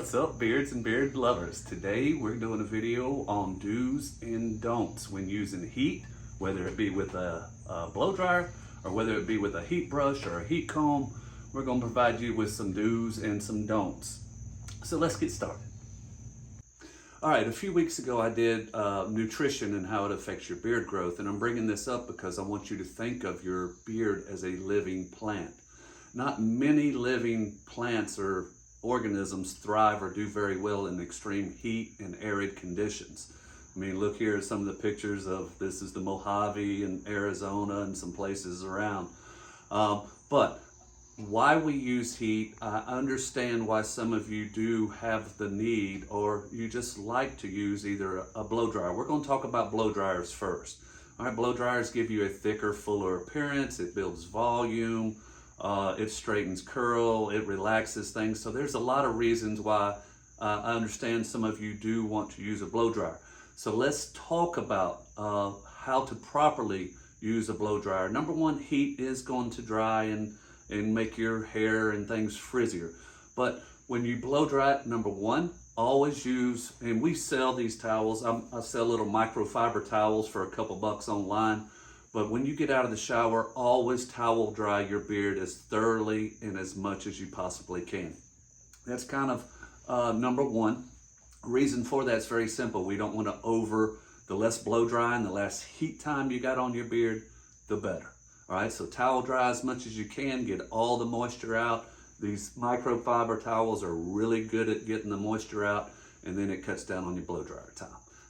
What's up, beards and beard lovers? Today we're doing a video on do's and don'ts when using heat, whether it be with a blow dryer or whether it be with a heat brush or a heat comb. We're going to provide you with some do's and some don'ts. So let's get started. All right, a few weeks ago I did nutrition and how it affects your beard growth, and I'm bringing this up because I want you to think of your beard as a living plant. Not many living plants or organisms thrive or do very well in extreme heat and arid conditions. I mean, look here at some of the pictures of, this is the Mojave in Arizona and some places around. But why we use heat, I understand why some of you do have the need, or you just like to use either a blow dryer. We're going to talk about blow dryers first. All right, blow dryers give you a thicker, fuller appearance. It builds volume. It straightens curl, it relaxes things. So there's a lot of reasons why I understand some of you do want to use a blow dryer. So let's talk about how to properly use a blow dryer. Number one, heat is going to dry and make your hair and things frizzier. But when you blow dry it, number one, always use, and we sell these towels. I sell little microfiber towels for a couple bucks online. But when you get out of the shower, always towel dry your beard as thoroughly and as much as you possibly can. That's kind of number one. Reason for that's very simple. We don't want to the less blow dry and the less heat time you got on your beard, the better. All right, so towel dry as much as you can, get all the moisture out. These microfiber towels are really good at getting the moisture out, and then it cuts down on your blow dryer time.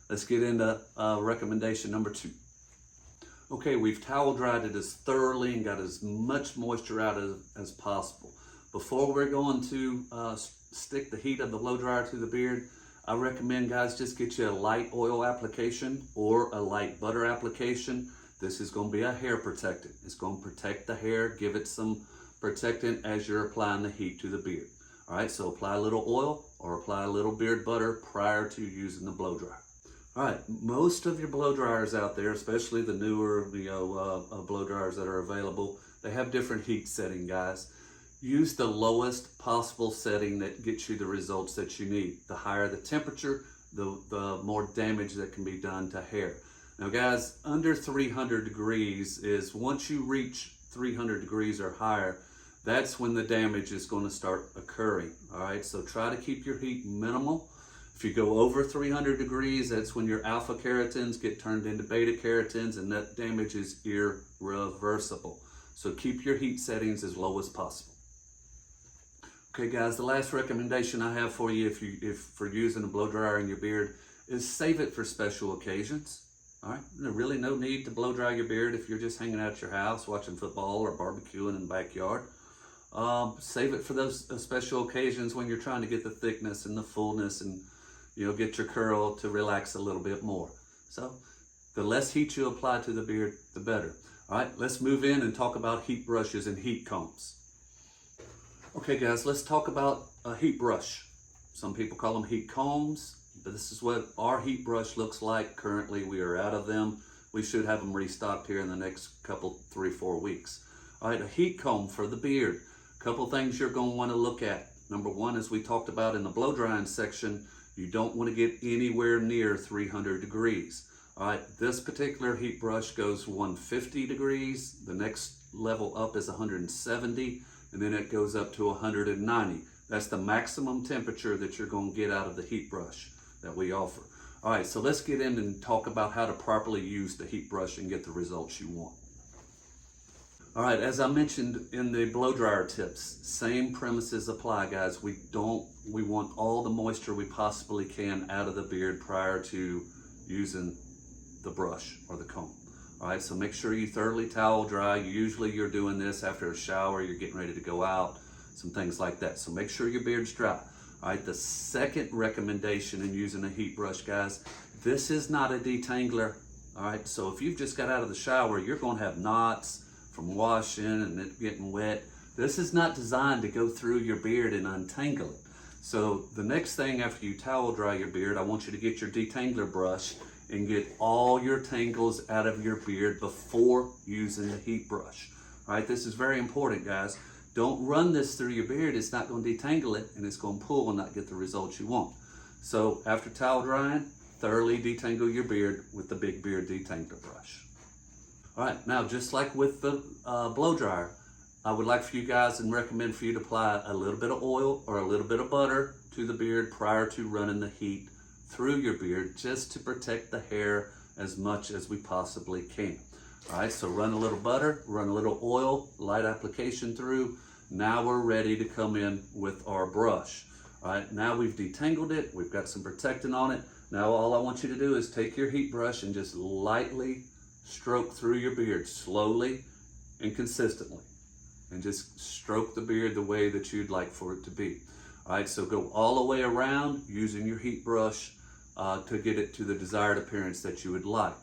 Let's get into recommendation number two. Okay, we've towel dried it as thoroughly and got as much moisture out as possible. Before we're going to stick the heat of the blow dryer to the beard, I recommend, guys, just get you a light oil application or a light butter application. This is going to be a hair protectant. It's going to protect the hair, give it some protectant as you're applying the heat to the beard. All right, so apply a little oil or apply a little beard butter prior to using the blow dryer. All right, most of your blow dryers out there, especially the newer blow dryers that are available, they have different heat setting, guys. Use the lowest possible setting that gets you the results that you need. The higher the temperature, the more damage that can be done to hair. Now, guys, under 300 degrees is, once you reach 300 degrees or higher, that's when the damage is going to start occurring. All right, so try to keep your heat minimal. If you go over 300 degrees, that's when your alpha keratins get turned into beta keratins, and that damage is irreversible. So keep your heat settings as low as possible. Okay, guys, the last recommendation I have for you if for using a blow dryer in your beard is save it for special occasions. All right, there's really no need to blow dry your beard if you're just hanging out at your house watching football or barbecuing in the backyard. Save it for those special occasions when you're trying to get the thickness and the fullness and get your curl to relax a little bit more. So the less heat you apply to the beard, the better. All right, let's move in and talk about heat brushes and heat combs. Okay, guys, let's talk about a heat brush. Some people call them heat combs, but this is what our heat brush looks like. Currently, we are out of them. We should have them restocked here in the next couple, 3-4 weeks. All right, a heat comb for the beard. A couple things you're going to want to look at. Number one, as we talked about in the blow drying section, you don't want to get anywhere near 300 degrees. All right, this particular heat brush goes 150 degrees. The next level up is 170, and then it goes up to 190. That's the maximum temperature that you're going to get out of the heat brush that we offer. All right, so let's get in and talk about how to properly use the heat brush and get the results you want. All right, as I mentioned in the blow dryer tips, same premises apply, guys. We want all the moisture we possibly can out of the beard prior to using the brush or the comb. All right, so make sure you thoroughly towel dry. Usually you're doing this after a shower, you're getting ready to go out, some things like that. So make sure your beard's dry. All right, the second recommendation in using a heat brush, guys, this is not a detangler. All right, so if you've just got out of the shower, you're going to have knots from washing and it getting wet. This is not designed to go through your beard and untangle it. So the next thing after you towel dry your beard, I want you to get your detangler brush and get all your tangles out of your beard before using the heat brush. All right, this is very important, guys. don't run this through your beard. It's not going to detangle it, and it's going to pull and not get the results you want. So after towel drying, thoroughly detangle your beard with the Big Beard Detangler brush. All right, now just like with the blow dryer, I would like for you guys and recommend for you to apply a little bit of oil or a little bit of butter to the beard prior to running the heat through your beard, just to protect the hair as much as we possibly can. All right, so run a little butter, run a little oil, light application through. Now we're ready to come in with our brush. All right, now we've detangled it, we've got some protectant on it. Now all I want you to do is take your heat brush and just lightly stroke through your beard, slowly and consistently. And just stroke the beard the way that you'd like for it to be. All right, so go all the way around using your heat brush to get it to the desired appearance that you would like.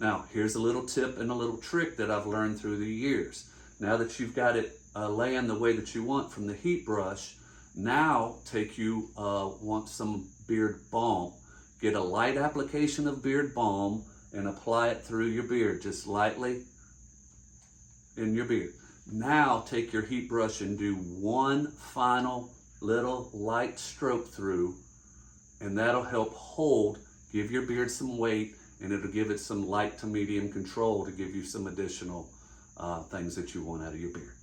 Now, here's a little tip and a little trick that I've learned through the years. Now that you've got it laying the way that you want from the heat brush, now want some beard balm. Get a light application of beard balm and apply it through your beard, just lightly in your beard. Now take your heat brush and do one final little light stroke through, and that'll help give your beard some weight, and it'll give it some light to medium control to give you some additional things that you want out of your beard.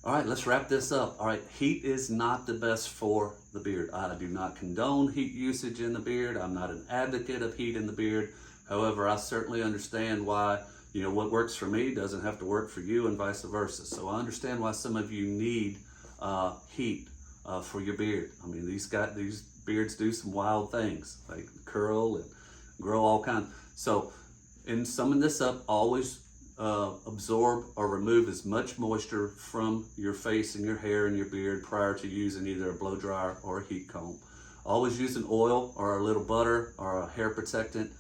All right, let's wrap this up. All right, heat is not the best for the beard. I do not condone heat usage in the beard. I'm not an advocate of heat in the beard. However, I certainly understand why, what works for me doesn't have to work for you and vice versa. So I understand why some of you need heat for your beard. I mean, these beards do some wild things, like curl and grow all kinds. So in summing this up, always absorb or remove as much moisture from your face and your hair and your beard prior to using either a blow dryer or a heat comb. Always use an oil or a little butter or a hair protectant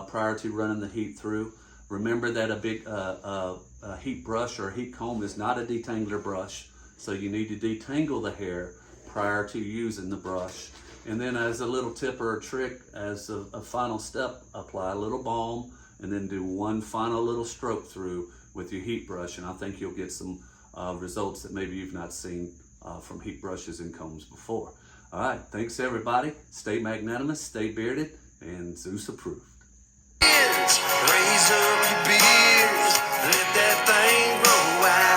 prior to running the heat through. Remember that a big heat brush or a heat comb is not a detangler brush, so you need to detangle the hair prior to using the brush. And then as a little tip or a trick, as a final step, apply a little balm and then do one final little stroke through with your heat brush, and I think you'll get some results that maybe you've not seen from heat brushes and combs before. All right, thanks everybody. Stay magnanimous, stay bearded, and Zeus approved. Raise up your beard, let that thing grow out.